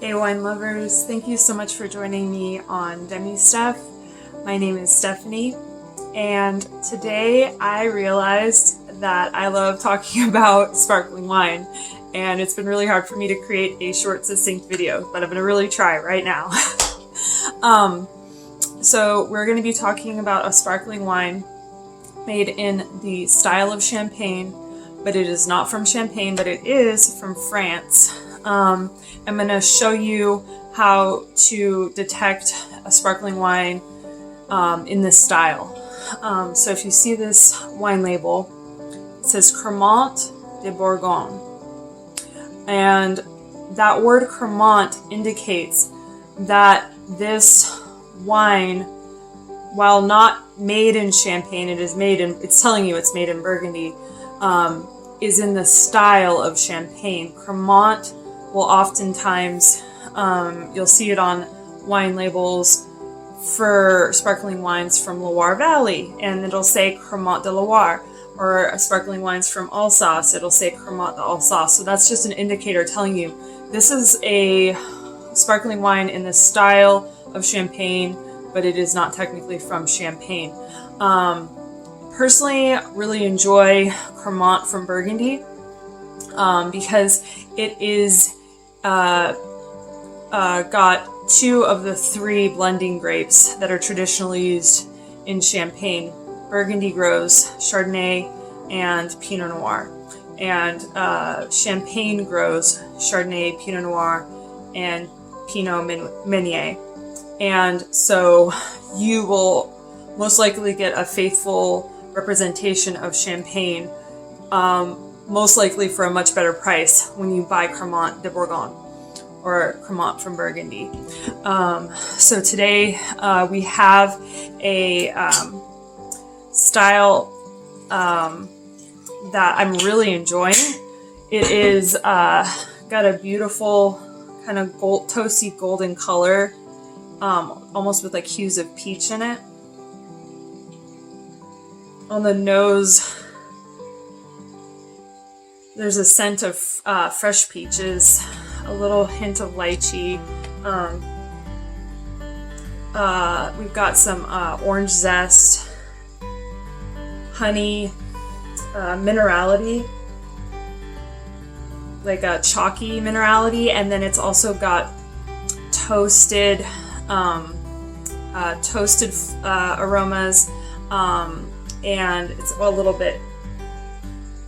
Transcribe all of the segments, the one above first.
Hey wine lovers, thank you so much for joining me on Demi Steph. My name is Stephanie, and today I realized that I love talking about sparkling wine, and it's been really hard for me to create a short, succinct video, but I'm gonna really try right now. So we're gonna be talking about a sparkling wine made in the style of Champagne, but it is not from Champagne, but it is from France. I'm going to show you how to detect a sparkling wine in this style. So if you see this wine label, it says Cremant de Bourgogne. And that word Cremant indicates that this wine, while not made in Champagne, it's telling you it's made in Burgundy, is in the style of Champagne. Cremant will oftentimes, you'll see it on wine labels for sparkling wines from Loire Valley, and it'll say Cremant de Loire, or sparkling wines from Alsace, it'll say Cremant de Alsace. So that's just an indicator telling you this is a sparkling wine in the style of Champagne, but it is not technically from Champagne. Personally, really enjoy Cremant from Burgundy because it is got two of the three blending grapes that are traditionally used in Champagne. Burgundy grows Chardonnay and Pinot Noir, and Champagne grows Chardonnay, Pinot Noir, and Pinot Meunier. And so you will most likely get a faithful representation of Champagne, most likely for a much better price when you buy Cremant de Bourgogne or Cremant from Burgundy. So today we have a style that I'm really enjoying. It is got a beautiful kind of toasty golden color, almost with like hues of peach in it. On the nose, there's a scent of fresh peaches, a little hint of lychee. We've got some orange zest, honey, minerality, like a chalky minerality, and then it's also got toasted aromas, and it's a little bit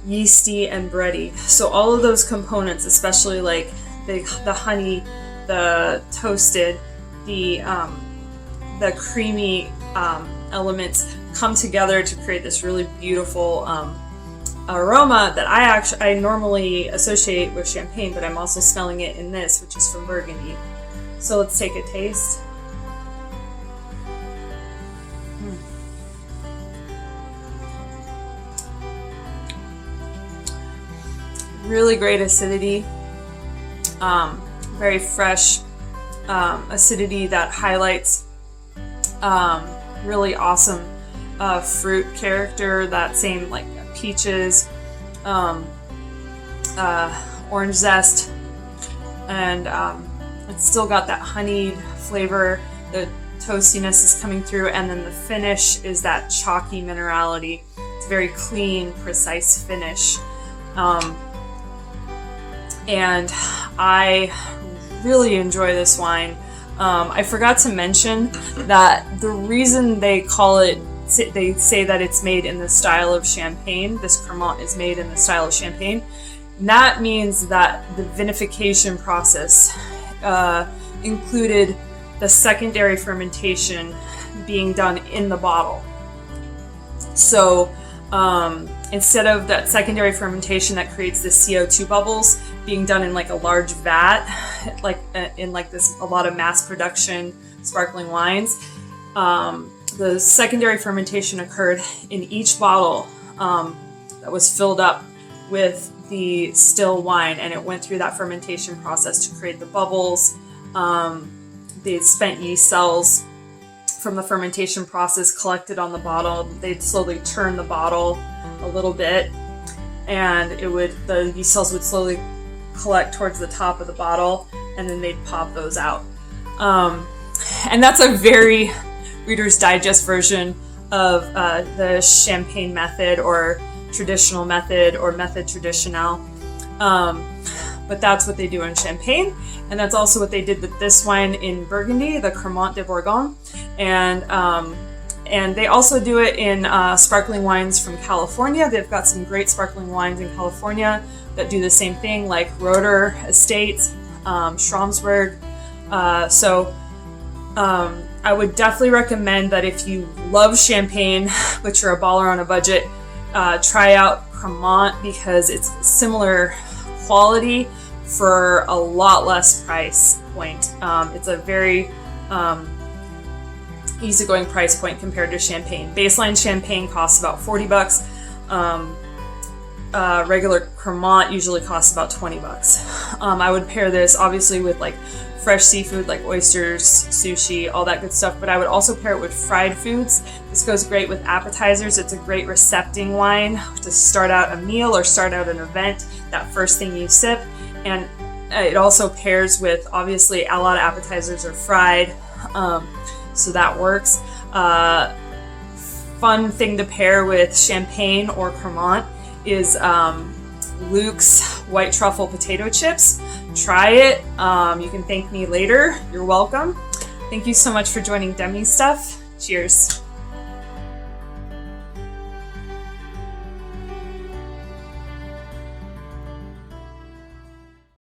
yeasty and bready. So all of those components, especially like the honey, the toasted, the creamy elements come together to create this really beautiful aroma that I normally associate with Champagne, but I'm also smelling it in this, which is from Burgundy. So let's take a taste. Really great acidity, very fresh acidity that highlights really awesome fruit character, that same like peaches, orange zest, and it's still got that honeyed flavor. The toastiness is coming through, and then the finish is that chalky minerality. It's a very clean, precise finish. And I really enjoy this wine. I forgot to mention that the reason they say that it's made in the style of Champagne, this Cremant is made in the style of Champagne, and that means that the vinification process included the secondary fermentation being done in the bottle. So instead of that secondary fermentation that creates the CO2 bubbles being done in like a large vat, like in like this a lot of mass production sparkling wines, the secondary fermentation occurred in each bottle that was filled up with the still wine, and it went through that fermentation process to create the bubbles. The spent yeast cells from the fermentation process collected on the bottle. They'd slowly turn the bottle a little bit, and the yeast cells would slowly collect towards the top of the bottle, and then they'd pop those out. And that's a very Reader's Digest version of the champagne method, or traditional method, or method traditionnelle. But that's what they do in Champagne, and that's also what they did with this wine in Burgundy, the Cremant de Bourgogne, and they also do it in sparkling wines from California. They've got some great sparkling wines in California that do the same thing, like Roeder Estates, Schramsberg. I would definitely recommend that if you love champagne, but you're a baller on a budget, try out Cremant, because it's similar quality for a lot less price point. It's a very easygoing price point compared to champagne. Baseline champagne costs about $40. Regular Cremant usually costs about $20. I would pair this obviously with like fresh seafood like oysters, sushi, all that good stuff, but I would also pair it with fried foods. This goes great with appetizers. It's a great recepting wine to start out a meal or start out an event, that first thing you sip. And it also pairs with, obviously, a lot of appetizers are fried, so that works. Fun thing to pair with champagne or Cremant is Luke's white truffle potato chips. Try it. You can thank me later. You're welcome. Thank you so much for joining Demi Steph. Cheers.